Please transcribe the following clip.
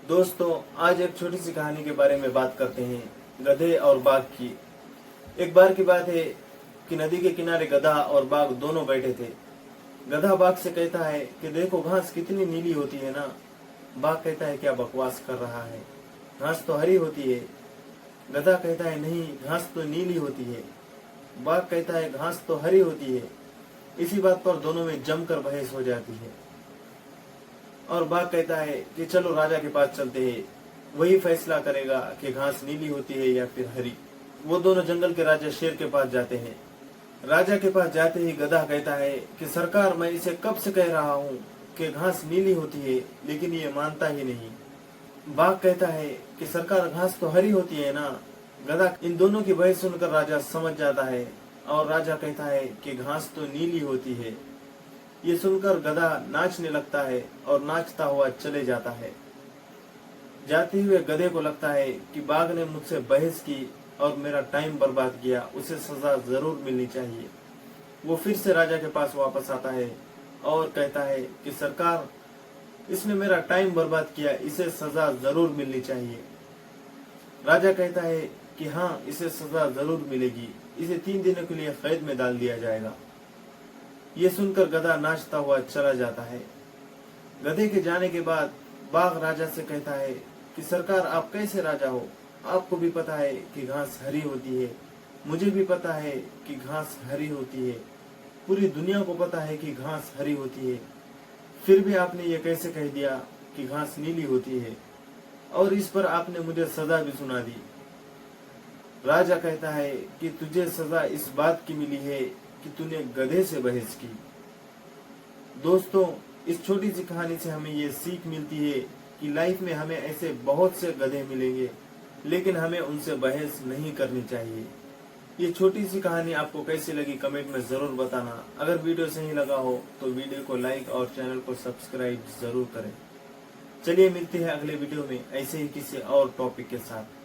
दोस्तों, आज एक छोटी सी कहानी के बारे में बात करते हैं, गधे और बाघ की। एक बार की बात है कि नदी के किनारे गधा और बाघ दोनों बैठे थे। गधा बाघ से कहता है कि देखो घास कितनी नीली होती है ना। बाघ कहता है क्या बकवास कर रहा है, घास तो हरी होती है। गधा कहता है नहीं, घास तो नीली होती है। बाघ कहता है घास तो हरी होती है। इसी बात पर दोनों में जमकर बहस हो जाती है और बाघ कहता है कि चलो राजा के पास चलते हैं, वही फैसला करेगा कि घास नीली होती है या फिर हरी। वो दोनों जंगल के राजा शेर के पास जाते हैं। राजा के पास जाते ही गधा कहता है कि सरकार, मैं इसे कब से कह रहा हूँ कि घास नीली होती है, लेकिन ये मानता ही नहीं। बाघ कहता है कि सरकार, घास तो हरी होती है ना। गधा इन दोनों की बहस सुनकर राजा समझ जाता है और राजा कहता है कि घास तो नीली होती है। ये सुनकर गधा नाचने लगता है और नाचता हुआ चले जाता है। जाते हुए गधे को लगता है कि बाघ ने मुझसे बहस की और मेरा टाइम बर्बाद किया, उसे सजा जरूर मिलनी चाहिए। वो फिर से राजा के पास वापस आता है और कहता है कि सरकार, इसने मेरा टाइम बर्बाद किया, इसे सजा जरूर मिलनी चाहिए। राजा कहता है कि हाँ, इसे सजा जरूर मिलेगी, इसे 3 दिनों के लिए कैद में डाल दिया जाएगा। ये सुनकर गधा नाचता हुआ चला जाता है। गधे के जाने के बाद बाघ राजा से कहता है कि सरकार, आप कैसे राजा हो? आपको भी पता है कि घास हरी होती है, मुझे भी पता है कि घास हरी होती है, पूरी दुनिया को पता है कि घास हरी होती है, फिर भी आपने ये कैसे कह दिया कि घास नीली होती है? और इस पर आपने मुझे सजा भी सुना दी। राजा कहता है कि तुझे सजा इस बात की मिली है कि तूने गधे से बहस की। दोस्तों, इस छोटी सी कहानी से हमें ये सीख मिलती है कि लाइफ में हमें ऐसे बहुत से गधे मिलेंगे, लेकिन हमें उनसे बहस नहीं करनी चाहिए। ये छोटी सी कहानी आपको कैसी लगी कमेंट में जरूर बताना। अगर वीडियो सही लगा हो तो वीडियो को लाइक और चैनल को सब्सक्राइब जरूर करें। चलिए मिलते हैं अगले वीडियो में ऐसे ही किसी और टॉपिक के साथ।